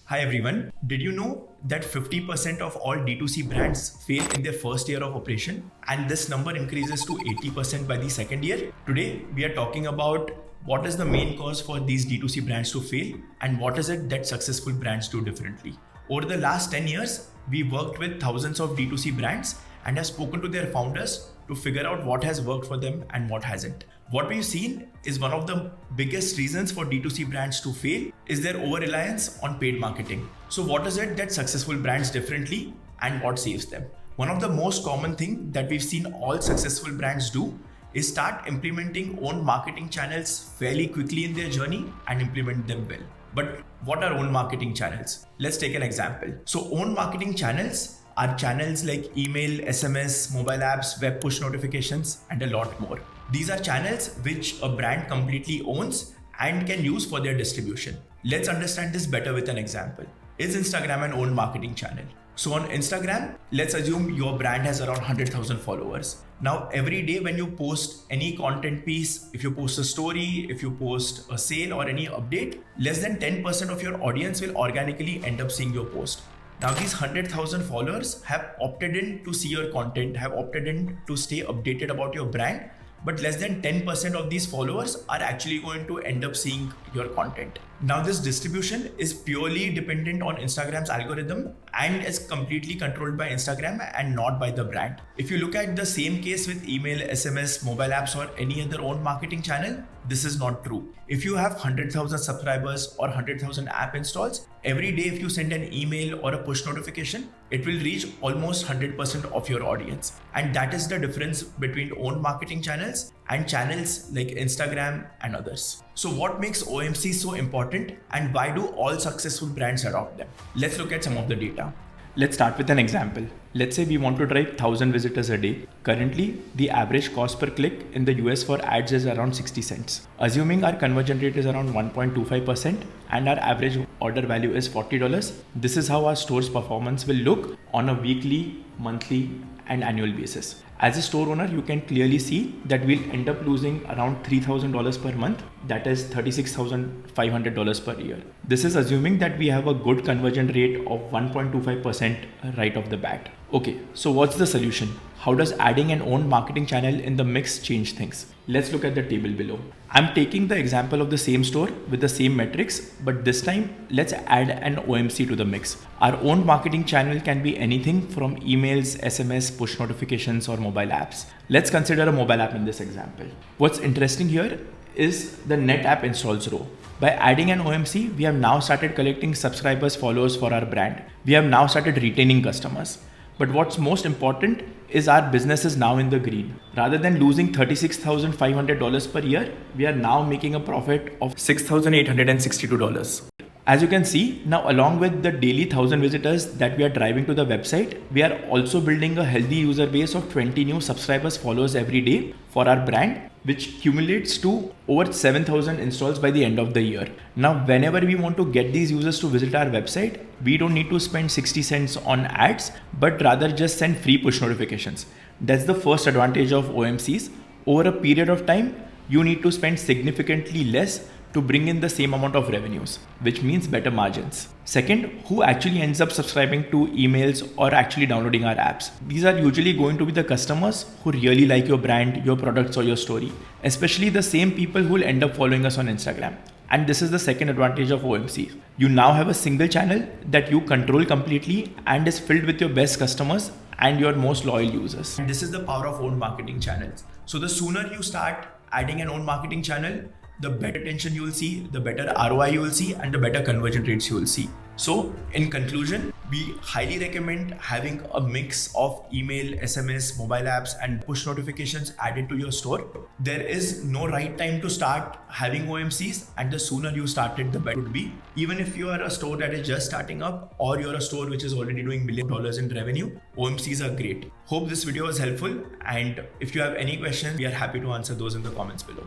Hi everyone. Did you know that 50% of all D2C brands fail in their first year of operation, and this number increases to 80% by the second year? Today we are talking about what is the main cause for these D2C brands to fail and what is it that successful brands do differently. Over the last 10 years, we worked with thousands of D2C brands and have spoken to their founders to figure out what has worked for them and what hasn't. What we've seen is one of the biggest reasons for D2C brands to fail is their over-reliance on paid marketing. So what is it that successful brands differently and what saves them? One of the most common thing that we've seen all successful brands do is start implementing own marketing channels fairly quickly in their journey and implement them well. But what are own marketing channels? Let's take an example. So own marketing channels are channels like email, SMS, mobile apps, web push notifications, and a lot more. These are channels which a brand completely owns and can use for their distribution. Let's understand this better with an example. Is Instagram an own marketing channel? So on Instagram, let's assume your brand has around 100,000 followers. Now, every day when you post any content piece, if you post a story, if you post a sale or any update, less than 10% of your audience will organically end up seeing your post. Now these 100,000 followers have opted in to see your content, have opted in to stay updated about your brand, but less than 10% of these followers are actually going to end up seeing your content. Now this distribution is purely dependent on Instagram's algorithm and is completely controlled by Instagram and not by the brand. If you look at the same case with email, SMS, mobile apps or any other own marketing channel, this is not true. If you have 100,000 subscribers or 100,000 app installs, every day if you send an email or a push notification, it will reach almost 100% of your audience. And that is the difference between own marketing channels and channels like Instagram and others. So what makes OMC so important and why do all successful brands adopt them? Let's look at some of the data. Let's start with an example. Let's say we want to drive 1,000 visitors a day. Currently, the average cost per click in the US for ads is around 60 cents. Assuming our conversion rate is around 1.25% and our average order value is $40, this is how our store's performance will look on a weekly, monthly, and annual basis. As a store owner, you can clearly see that we'll end up losing around $3,000 per month. That is $36,500 per year. This is assuming that we have a good conversion rate of 1.25% right off the bat. Okay, so what's the solution? How does adding an own marketing channel in the mix change things? Let's look at the table below. I'm taking the example of the same store with the same metrics, but this time let's add an OMC to the mix. Our own marketing channel can be anything from emails, SMS, push notifications, or mobile apps. Let's consider a mobile app in this example. What's interesting here is the net app installs row. By adding an OMC, we have now started collecting subscribers, followers for our brand. We have now started retaining customers. But what's most important is our business is now in the green. Rather than losing $36,500 per year, we are now making a profit of $6,862. As you can see, now along with the daily 1,000 visitors that we are driving to the website, we are also building a healthy user base of 20 new subscribers, followers every day for our brand, which cumulates to over 7,000 installs by the end of the year. Now, whenever we want to get these users to visit our website, we don't need to spend 60 cents on ads, but rather just send free push notifications. That's the first advantage of OMCs. Over a period of time, you need to spend significantly less to bring in the same amount of revenues, which means better margins. Second, who actually ends up subscribing to emails or actually downloading our apps? These are usually going to be the customers who really like your brand, your products, or your story, especially the same people who will end up following us on Instagram. And this is the second advantage of OMC. You now have a single channel that you control completely and is filled with your best customers and your most loyal users. And this is the power of own marketing channels. So the sooner you start adding an own marketing channel, the better attention you will see, the better ROI you will see, and the better conversion rates you will see. So in conclusion, we highly recommend having a mix of email, SMS, mobile apps, and push notifications added to your store. There is no right time to start having OMCs, and the sooner you start it, the better it would be. Even if you are a store that is just starting up or you're a store which is already doing $1 million in revenue, OMCs are great. Hope this video was helpful, and if you have any questions, we are happy to answer those in the comments below.